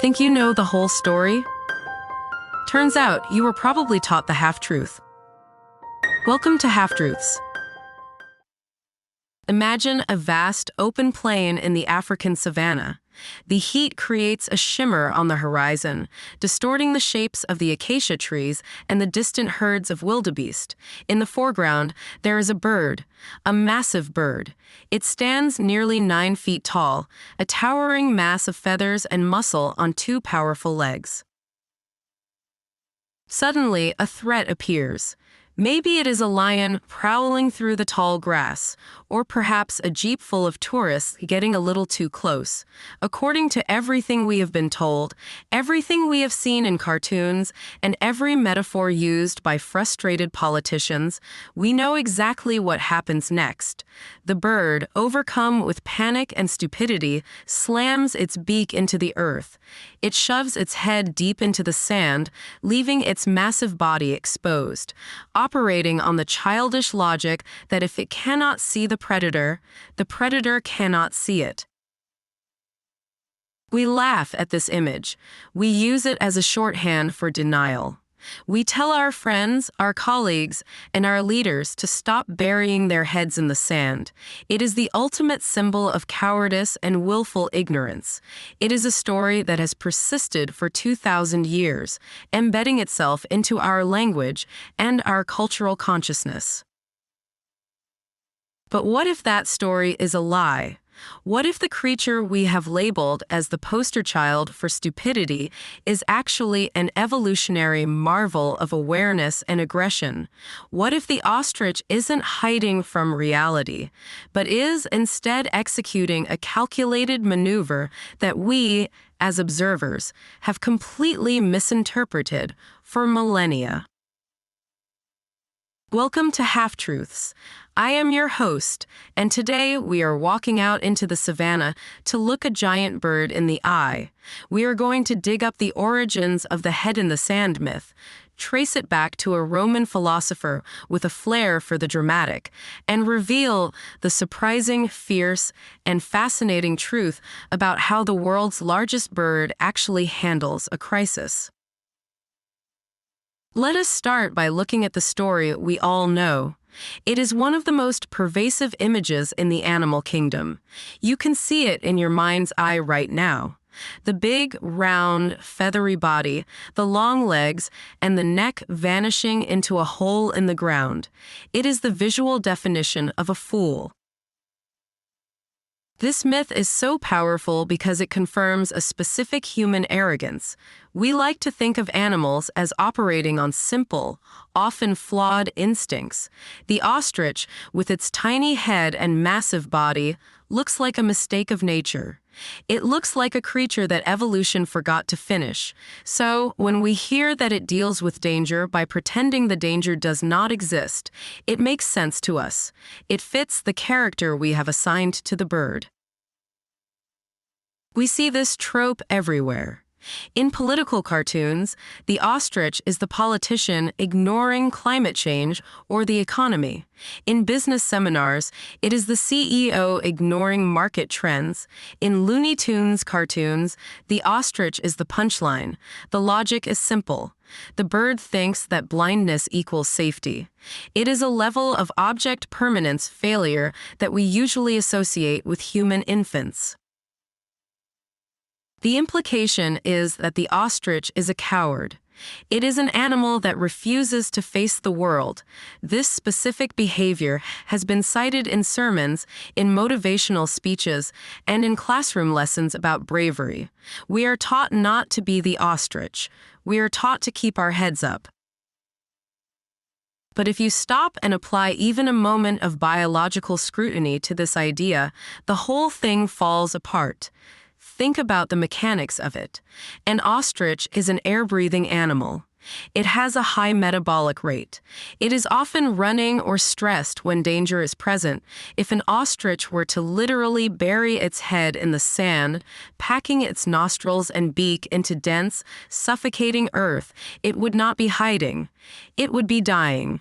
Think you know the whole story? Turns out you were probably taught the half-truth. Welcome to Half-Truths. Imagine a vast, open plain in the African savanna. The heat creates a shimmer on the horizon, distorting the shapes of the acacia trees and the distant herds of wildebeest. In the foreground, there is a bird, a massive bird. It stands nearly 9 feet tall, a towering mass of feathers and muscle on 2 powerful legs. Suddenly, a threat appears. Maybe it is a lion prowling through the tall grass, or perhaps a jeep full of tourists getting a little too close. According to everything we have been told, everything we have seen in cartoons, and every metaphor used by frustrated politicians, we know exactly what happens next. The bird, overcome with panic and stupidity, slams its beak into the earth. It shoves its head deep into the sand, leaving its massive body exposed, operating on the childish logic that if it cannot see the predator cannot see it. We laugh at this image. We use it as a shorthand for denial. We tell our friends, our colleagues, and our leaders to stop burying their heads in the sand. It is the ultimate symbol of cowardice and willful ignorance. It is a story that has persisted for 2,000 years, embedding itself into our language and our cultural consciousness. But what if that story is a lie? What if the creature we have labeled as the poster child for stupidity is actually an evolutionary marvel of awareness and aggression? What if the ostrich isn't hiding from reality, but is instead executing a calculated maneuver that we, as observers, have completely misinterpreted for millennia? Welcome to Half-Truths. I am your host, and today we are walking out into the savannah to look a giant bird in the eye. We are going to dig up the origins of the head in the sand myth, trace it back to a Roman philosopher with a flair for the dramatic, and reveal the surprising, fierce, and fascinating truth about how the world's largest bird actually handles a crisis. Let us start by looking at the story we all know. It is one of the most pervasive images in the animal kingdom. You can see it in your mind's eye right now. The big, round, feathery body, the long legs, and the neck vanishing into a hole in the ground. It is the visual definition of a fool. This myth is so powerful because it confirms a specific human arrogance. We like to think of animals as operating on simple, often flawed instincts. The ostrich, with its tiny head and massive body, looks like a mistake of nature. It looks like a creature that evolution forgot to finish. So, when we hear that it deals with danger by pretending the danger does not exist, it makes sense to us. It fits the character we have assigned to the bird. We see this trope everywhere. In political cartoons, the ostrich is the politician ignoring climate change or the economy. In business seminars, it is the CEO ignoring market trends. In Looney Tunes cartoons, the ostrich is the punchline. The logic is simple. The bird thinks that blindness equals safety. It is a level of object permanence failure that we usually associate with human infants. The implication is that the ostrich is a coward. It is an animal that refuses to face the world. This specific behavior has been cited in sermons, in motivational speeches, and in classroom lessons about bravery. We are taught not to be the ostrich. We are taught to keep our heads up. But if you stop and apply even a moment of biological scrutiny to this idea, the whole thing falls apart. Think about the mechanics of it. An ostrich is an air-breathing animal. It has a high metabolic rate. It is often running or stressed when danger is present. If an ostrich were to literally bury its head in the sand, packing its nostrils and beak into dense, suffocating earth, it would not be hiding. It would be dying.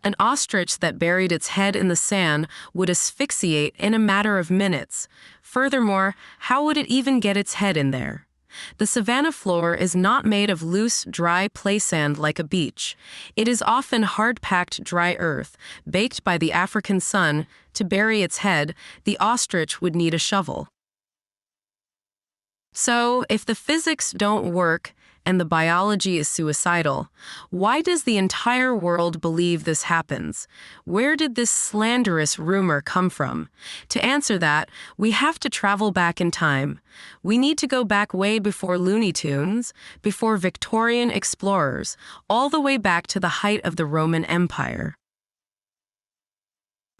An ostrich that buried its head in the sand would asphyxiate in a matter of minutes. Furthermore, how would it even get its head in there? The savanna floor is not made of loose, dry play sand like a beach. It is often hard-packed dry earth, baked by the African sun. To bury its head, the ostrich would need a shovel. So, if the physics don't work and the biology is suicidal, why does the entire world believe this happens? Where did this slanderous rumor come from? To answer that, we have to travel back in time. We need to go back way before Looney Tunes, before Victorian explorers, all the way back to the height of the Roman Empire.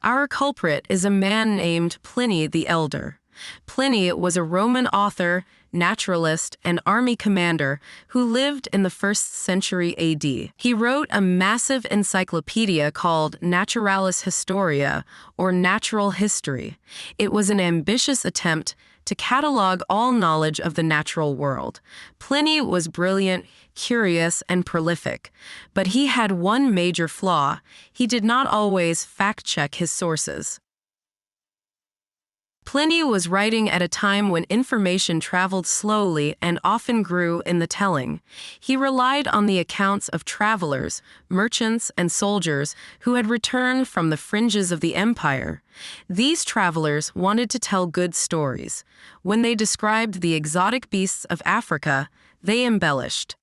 Our culprit is a man named Pliny the Elder. Pliny was a Roman author, naturalist, and army commander who lived in the 1st century AD. He wrote a massive encyclopedia called Naturalis Historia, or Natural History. It was an ambitious attempt to catalog all knowledge of the natural world. Pliny was brilliant, curious, and prolific, but he had one major flaw: he did not always fact-check his sources. Pliny was writing at a time when information traveled slowly and often grew in the telling. He relied on the accounts of travelers, merchants, and soldiers who had returned from the fringes of the empire. These travelers wanted to tell good stories. When they described the exotic beasts of Africa, they embellished.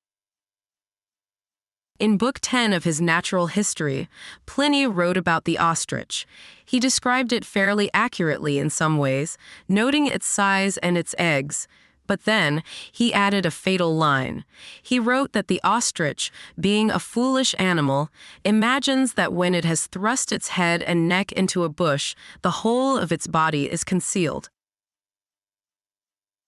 In Book 10 of his Natural History, Pliny wrote about the ostrich. He described it fairly accurately in some ways, noting its size and its eggs. But then, he added a fatal line. He wrote that the ostrich, being a foolish animal, imagines that when it has thrust its head and neck into a bush, the whole of its body is concealed.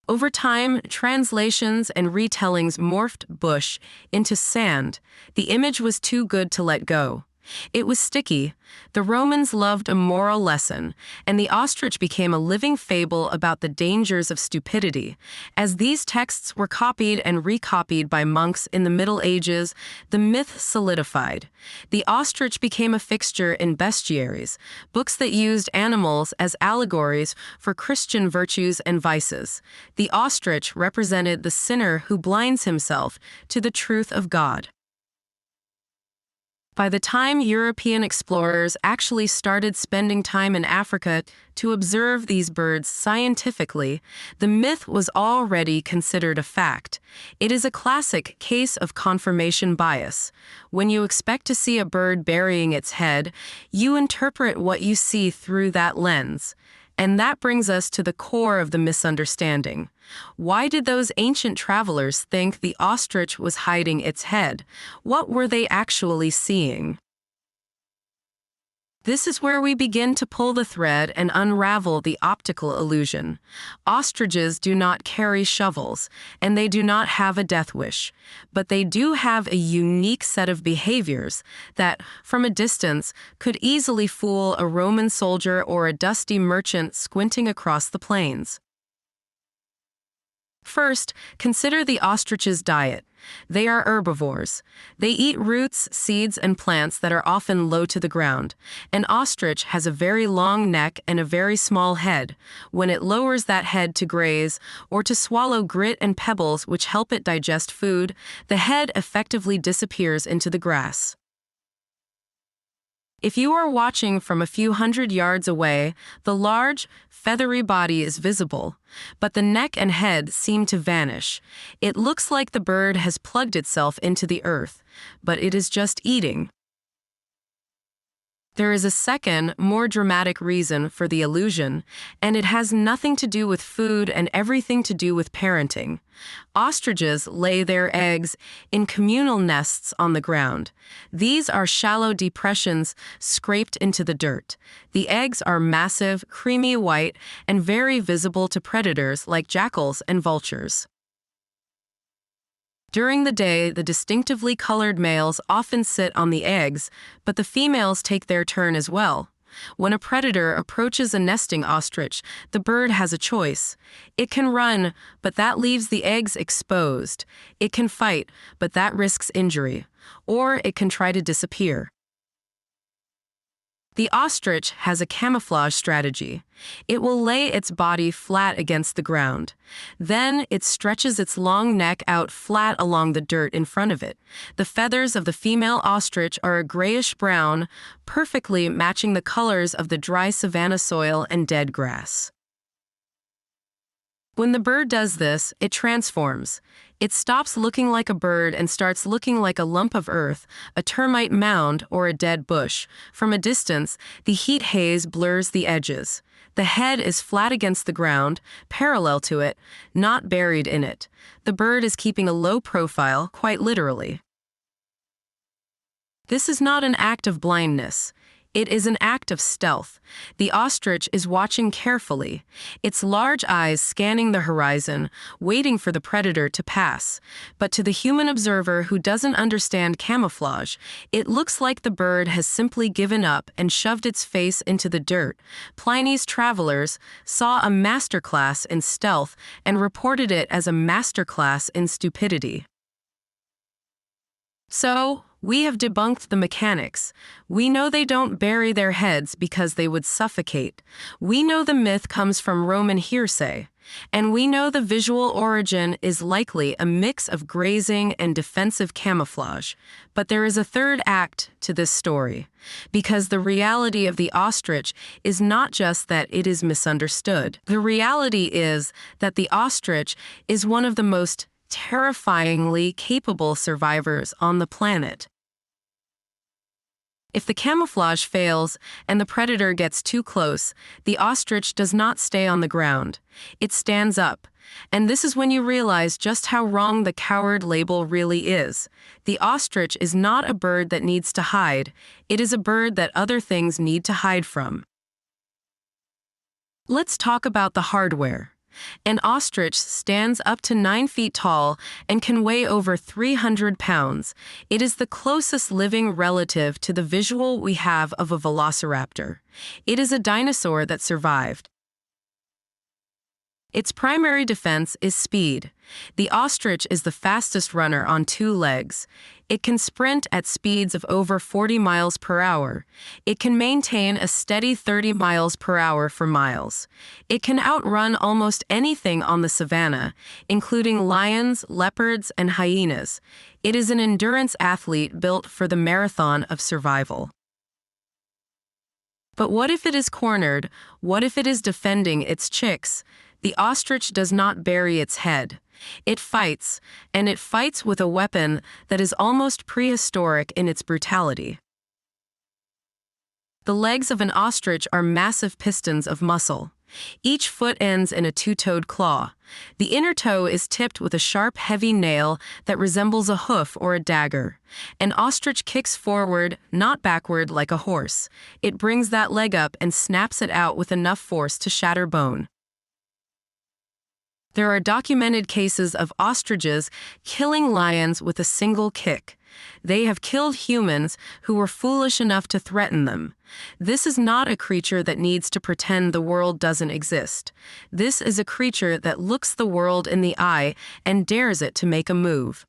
Over time, translations and retellings morphed bush into sand. The image was too good to let go. It was sticky. The Romans loved a moral lesson, and the ostrich became a living fable about the dangers of stupidity. As these texts were copied and recopied by monks in the Middle Ages, the myth solidified. The ostrich became a fixture in bestiaries, books that used animals as allegories for Christian virtues and vices. The ostrich represented the sinner who blinds himself to the truth of God. By the time European explorers actually started spending time in Africa to observe these birds scientifically, the myth was already considered a fact. It is a classic case of confirmation bias. When you expect to see a bird burying its head, you interpret what you see through that lens. And that brings us to the core of the misunderstanding. Why did those ancient travelers think the ostrich was hiding its head? What were they actually seeing? This is where we begin to pull the thread and unravel the optical illusion. Ostriches do not carry shovels, and they do not have a death wish, but they do have a unique set of behaviors that, from a distance, could easily fool a Roman soldier or a dusty merchant squinting across the plains. First, consider the ostrich's diet. They are herbivores. They eat roots, seeds, and plants that are often low to the ground. An ostrich has a very long neck and a very small head. When it lowers that head to graze or to swallow grit and pebbles which help it digest food, the head effectively disappears into the grass. If you are watching from a few hundred yards away, the large, feathery body is visible, but the neck and head seem to vanish. It looks like the bird has plugged itself into the earth, but it is just eating. There is a second, more dramatic reason for the illusion, and it has nothing to do with food and everything to do with parenting. Ostriches lay their eggs in communal nests on the ground. These are shallow depressions scraped into the dirt. The eggs are massive, creamy white, and very visible to predators like jackals and vultures. During the day, the distinctively colored males often sit on the eggs, but the females take their turn as well. When a predator approaches a nesting ostrich, the bird has a choice. It can run, but that leaves the eggs exposed. It can fight, but that risks injury. Or it can try to disappear. The ostrich has a camouflage strategy. It will lay its body flat against the ground. Then it stretches its long neck out flat along the dirt in front of it. The feathers of the female ostrich are a grayish-brown, perfectly matching the colors of the dry savanna soil and dead grass. When the bird does this, it transforms. It stops looking like a bird and starts looking like a lump of earth, a termite mound, or a dead bush. From a distance, the heat haze blurs the edges. The head is flat against the ground, parallel to it, not buried in it. The bird is keeping a low profile, quite literally. This is not an act of blindness. It is an act of stealth. The ostrich is watching carefully, its large eyes scanning the horizon, waiting for the predator to pass. But to the human observer who doesn't understand camouflage, it looks like the bird has simply given up and shoved its face into the dirt. Pliny's travelers saw a masterclass in stealth and reported it as a masterclass in stupidity. So, we have debunked the mechanics. We know they don't bury their heads because they would suffocate. We know the myth comes from Roman hearsay. And we know the visual origin is likely a mix of grazing and defensive camouflage. But there is a third act to this story. Because the reality of the ostrich is not just that it is misunderstood. The reality is that the ostrich is one of the most terrifyingly capable survivors on the planet. If the camouflage fails and the predator gets too close, the ostrich does not stay on the ground. It stands up. And this is when you realize just how wrong the coward label really is. The ostrich is not a bird that needs to hide. It is a bird that other things need to hide from. Let's talk about the hardware. An ostrich stands up to 9 feet tall and can weigh over 300 pounds. It is the closest living relative to the visual we have of a velociraptor. It is a dinosaur that survived. Its primary defense is speed. The ostrich is the fastest runner on 2 legs. It can sprint at speeds of over 40 miles per hour. It can maintain a steady 30 miles per hour for miles. It can outrun almost anything on the savanna, including lions, leopards, and hyenas. It is an endurance athlete built for the marathon of survival. But what if it is cornered? What if it is defending its chicks? The ostrich does not bury its head. It fights, and it fights with a weapon that is almost prehistoric in its brutality. The legs of an ostrich are massive pistons of muscle. Each foot ends in a 2-toed claw. The inner toe is tipped with a sharp, heavy nail that resembles a hoof or a dagger. An ostrich kicks forward, not backward like a horse. It brings that leg up and snaps it out with enough force to shatter bone. There are documented cases of ostriches killing lions with a single kick. They have killed humans who were foolish enough to threaten them. This is not a creature that needs to pretend the world doesn't exist. This is a creature that looks the world in the eye and dares it to make a move.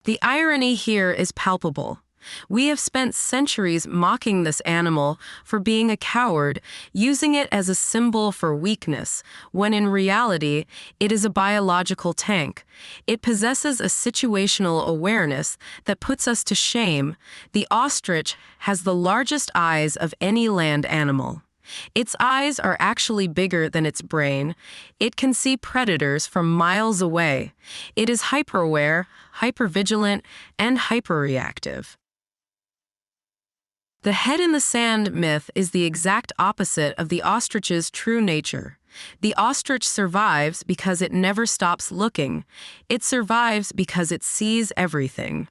The irony here is palpable. We have spent centuries mocking this animal for being a coward, using it as a symbol for weakness, when in reality, it is a biological tank. It possesses a situational awareness that puts us to shame. The ostrich has the largest eyes of any land animal. Its eyes are actually bigger than its brain. It can see predators from miles away. It is hyper-aware, hypervigilant, and hyperreactive. The head in the sand myth is the exact opposite of the ostrich's true nature. The ostrich survives because it never stops looking. It survives because it sees everything.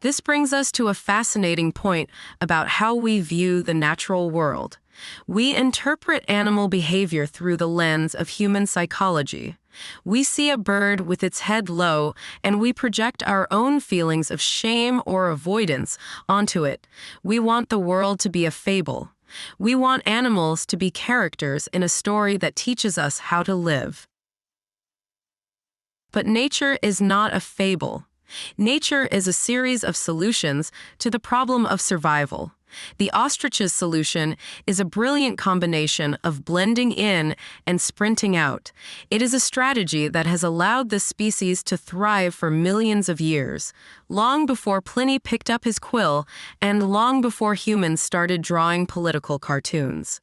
This brings us to a fascinating point about how we view the natural world. We interpret animal behavior through the lens of human psychology. We see a bird with its head low, and we project our own feelings of shame or avoidance onto it. We want the world to be a fable. We want animals to be characters in a story that teaches us how to live. But nature is not a fable. Nature is a series of solutions to the problem of survival. The ostrich's solution is a brilliant combination of blending in and sprinting out. It is a strategy that has allowed this species to thrive for millions of years, long before Pliny picked up his quill and long before humans started drawing political cartoons.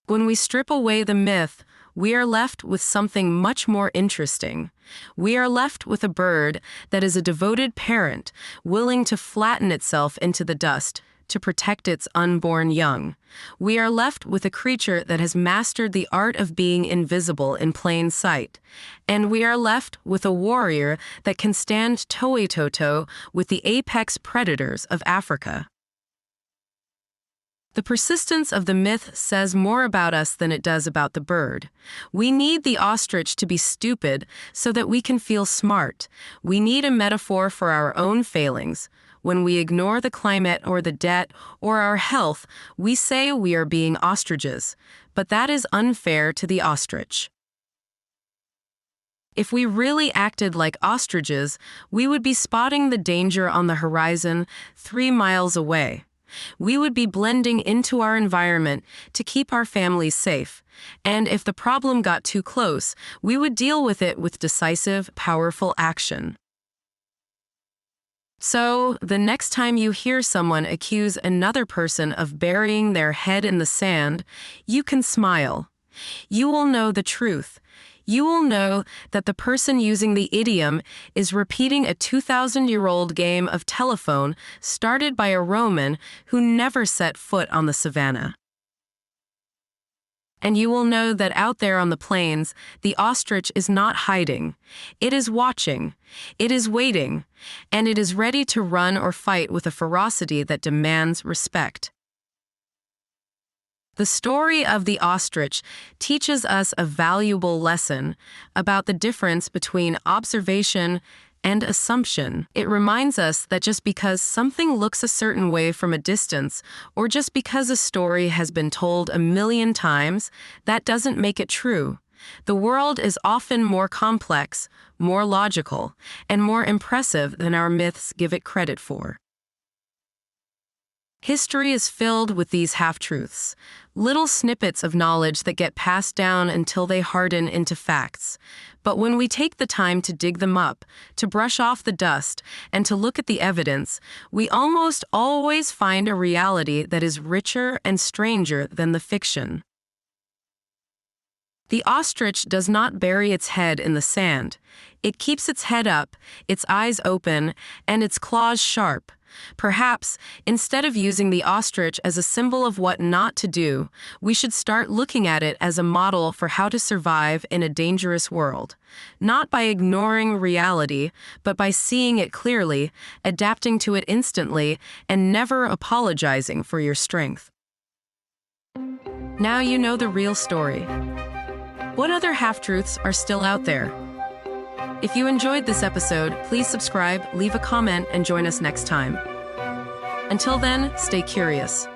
When we strip away the myth, we are left with something much more interesting. We are left with a bird that is a devoted parent, willing to flatten itself into the dust to protect its unborn young. We are left with a creature that has mastered the art of being invisible in plain sight. And we are left with a warrior that can stand toe-to-toe with the apex predators of Africa. The persistence of the myth says more about us than it does about the bird. We need the ostrich to be stupid so that we can feel smart. We need a metaphor for our own failings. When we ignore the climate or the debt or our health, we say we are being ostriches. But that is unfair to the ostrich. If we really acted like ostriches, we would be spotting the danger on the horizon 3 miles away. We would be blending into our environment to keep our families safe. And if the problem got too close, we would deal with it with decisive, powerful action. So, the next time you hear someone accuse another person of burying their head in the sand, you can smile. You will know the truth. You will know that the person using the idiom is repeating a 2,000-year-old game of telephone started by a Roman who never set foot on the savannah. And you will know that out there on the plains, the ostrich is not hiding. It is watching. It is waiting. And it is ready to run or fight with a ferocity that demands respect. The story of the ostrich teaches us a valuable lesson about the difference between observation and assumption. It reminds us that just because something looks a certain way from a distance, or just because a story has been told a million times, that doesn't make it true. The world is often more complex, more logical, and more impressive than our myths give it credit for. History is filled with these half-truths, little snippets of knowledge that get passed down until they harden into facts. But when we take the time to dig them up, to brush off the dust, and to look at the evidence, we almost always find a reality that is richer and stranger than the fiction. The ostrich does not bury its head in the sand. It keeps its head up, its eyes open, and its claws sharp. Perhaps, instead of using the ostrich as a symbol of what not to do, we should start looking at it as a model for how to survive in a dangerous world. Not by ignoring reality, but by seeing it clearly, adapting to it instantly, and never apologizing for your strength. Now you know the real story. What other half-truths are still out there? If you enjoyed this episode, please subscribe, leave a comment, and join us next time. Until then, stay curious.